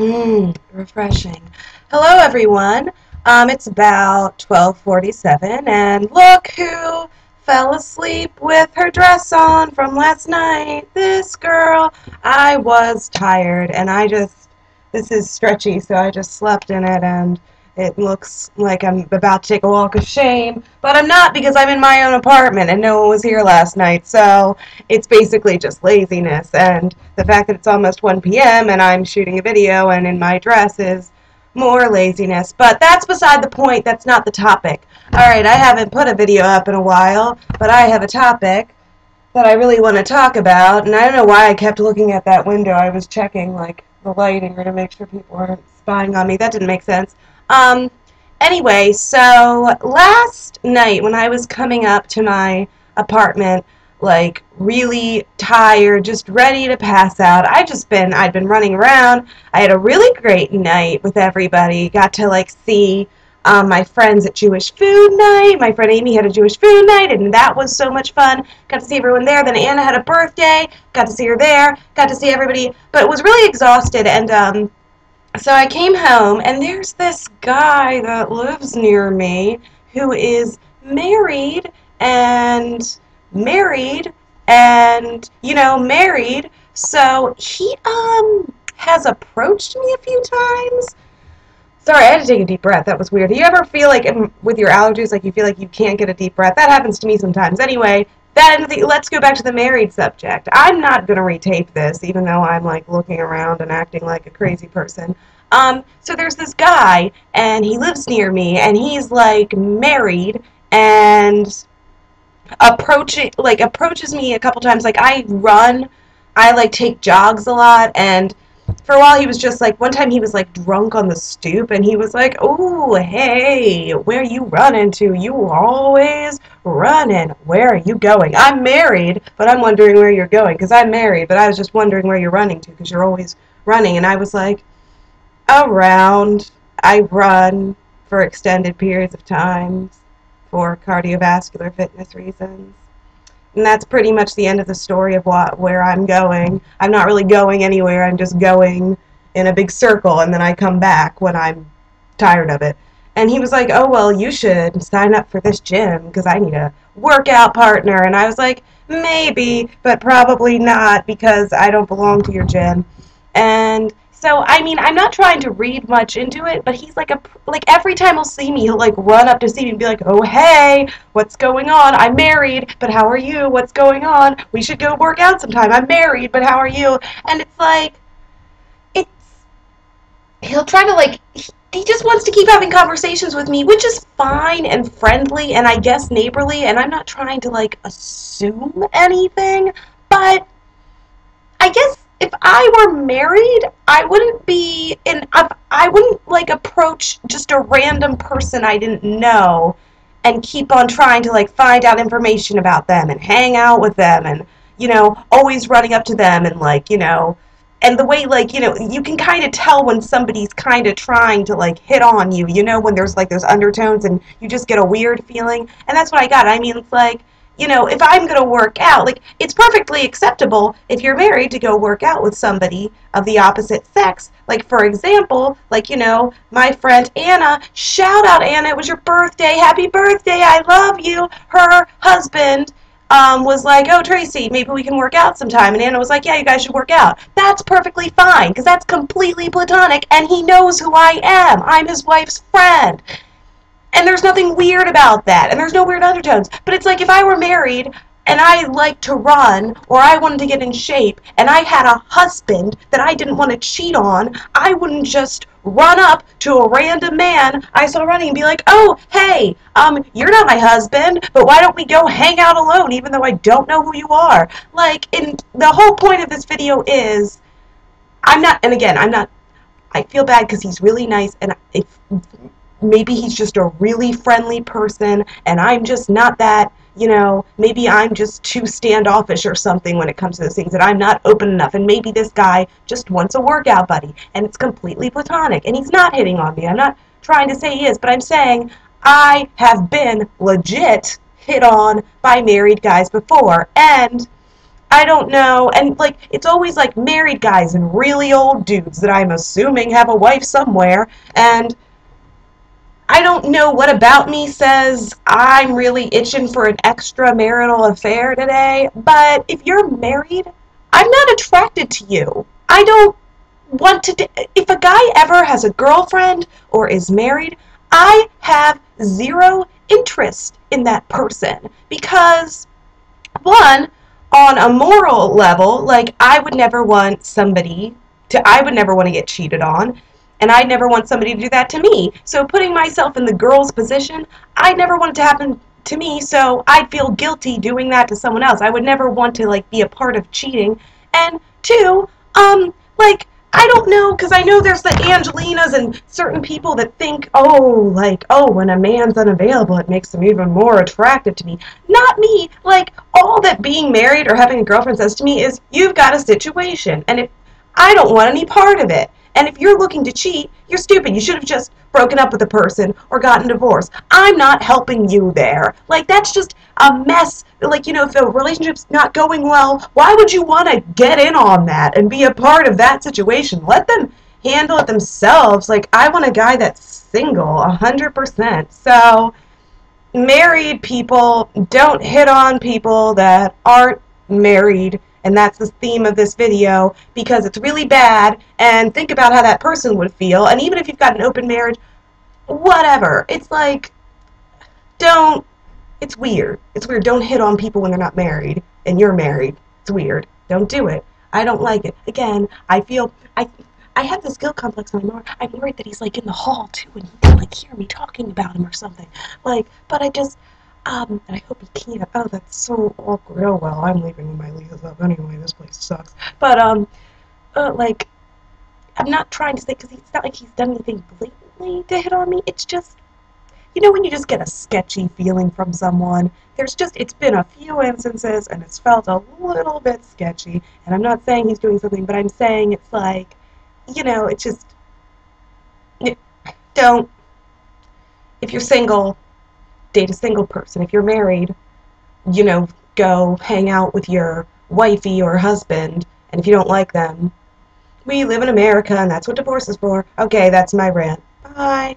Refreshing. Hello, everyone. It's about 12:47, and look who fell asleep with her dress on from last night. This girl. I was tired, and this is stretchy, so I just slept in it, and it looks like I'm about to take a walk of shame, but I'm not because I'm in my own apartment, and no one was here last night, so it's basically just laziness, and the fact that it's almost 1 p.m. and I'm shooting a video and in my dress is more laziness. But that's beside the point. That's not the topic. Alright, I haven't put a video up in a while, but I have a topic that I really want to talk about, and I don't know why I kept looking at that window. I was checking, like, the lighting or to make sure people weren't spying on me. That didn't make sense. Um, anyway, so last night when I was coming up to my apartment, like really tired, just ready to pass out. I'd been running around. I had a really great night with everybody. Got to like see my friends at Jewish food night. My friend Amy had a Jewish food night, and that was so much fun. Got to see everyone there. Then Anna had a birthday. Got to see her there. Got to see everybody, but was really exhausted. And so I came home, and there's this guy that lives near me who is married and married and, married. So he has approached me a few times. Sorry, I had to take a deep breath. That was weird. Do you ever feel like with your allergies, like you feel like you can't get a deep breath? That happens to me sometimes. Anyway, let's go back to the married subject. I'm not going to retape this, even though I'm like looking around and acting like a crazy person. So there's this guy, and he lives near me, and he's like married, and approaches me a couple times. Like I like take jogs a lot, and for a while he was just like, one time he was like drunk on the stoop, and he was like, "Oh, hey, where you running to? You always running. Where are you going? I'm married, but I'm wondering where you're going, because I'm married, but I was just wondering where you're running to, because you're always running." And I was like, "Around. I run for extended periods of time for cardiovascular fitness reasons." And that's pretty much the end of the story of where I'm going. I'm not really going anywhere. I'm just going in a big circle, and then I come back when I'm tired of it. And he was like, "Oh, well, you should sign up for this gym because I need a workout partner." And I was like, "Maybe, but probably not because I don't belong to your gym." And so, I mean, I'm not trying to read much into it, but he's like every time he'll see me, he'll like run up to see me and be like, "Oh, hey, what's going on? I'm married, but how are you? What's going on? We should go work out sometime. I'm married, but how are you?" And it's like, it's, he'll try to like, he just wants to keep having conversations with me, which is fine and friendly and I guess neighborly, and I'm not trying to like assume anything, but I guess if I were married, I wouldn't I wouldn't like approach just a random person I didn't know and keep on trying to like find out information about them and hang out with them and, always running up to them and like, and the way like, you can kind of tell when somebody's kind of trying to like hit on you, when there's like those undertones and you just get a weird feeling. And that's what I got. I mean, it's like, if I'm going to work out, like, it's perfectly acceptable if you're married to go work out with somebody of the opposite sex. Like, for example, like, my friend Anna, shout out Anna, it was your birthday, happy birthday, I love you. Her husband was like, "Oh, Tracy, maybe we can work out sometime." And Anna was like, "Yeah, you guys should work out." That's perfectly fine, because that's completely platonic, and he knows who I am. I'm his wife's friend. And there's nothing weird about that, and there's no weird undertones. But it's like if I were married and I liked to run or I wanted to get in shape and I had a husband that I didn't want to cheat on, I wouldn't just run up to a random man I saw running and be like, "Oh, hey, you're not my husband, but why don't we go hang out alone even though I don't know who you are?" Like, the whole point of this video is, I feel bad because he's really nice, and if maybe he's just a really friendly person and I'm just not that, maybe I'm just too standoffish or something when it comes to those things, that I'm not open enough, and maybe this guy just wants a workout buddy and it's completely platonic and he's not hitting on me. I'm not trying to say he is, but I'm saying I have been legit hit on by married guys before, and I don't know. And like it's always like married guys and really old dudes that I'm assuming have a wife somewhere. And I don't know what about me says I'm really itching for an extramarital affair today, but if you're married, I'm not attracted to you. I don't want to. If a guy ever has a girlfriend or is married, I have zero interest in that person because one, on a moral level, like I would never want somebody I would never want to get cheated on, and I'd never want somebody to do that to me. So putting myself in the girl's position, I'd never want it to happen to me, so I'd feel guilty doing that to someone else. I would never want to like be a part of cheating. And two, like I don't know, because I know there's the Angelinas and certain people that think, oh, like, oh, when a man's unavailable, it makes him even more attractive to me. Not me. Like, all that being married or having a girlfriend says to me is, you've got a situation, and if I don't want any part of it. And if you're looking to cheat, you're stupid. You should have just broken up with the person or gotten divorced. I'm not helping you there. Like, that's just a mess. Like, you know, if the relationship's not going well, why would you want to get in on that and be a part of that situation? Let them handle it themselves. Like, I want a guy that's single, 100%. So, married people don't hit on people that aren't married, and that's the theme of this video, because it's really bad, and think about how that person would feel. And even if you've got an open marriage, whatever, it's like, don't, it's weird. It's weird. Don't hit on people when they're not married and you're married. It's weird. Don't do it. I don't like it. Again, I have this guilt complex when I'm worried that he's like in the hall too and he can like hear me talking about him or something. Like, but I just and I hope he can't. Oh, that's so awkward. Oh well, I'm leaving when my lease is up anyway. This place sucks. But like I'm not trying to say, because it's not like he's done anything blatantly to hit on me. It's just, you know, when you just get a sketchy feeling from someone, it's been a few instances and it's felt a little bit sketchy. And I'm not saying he's doing something, but I'm saying it's like, you know, it's just, don't, if you're single, date a single person. If you're married, you know, go hang out with your wifey or husband. And if you don't like them, we live in America and that's what divorce is for. Okay, that's my rant. Bye.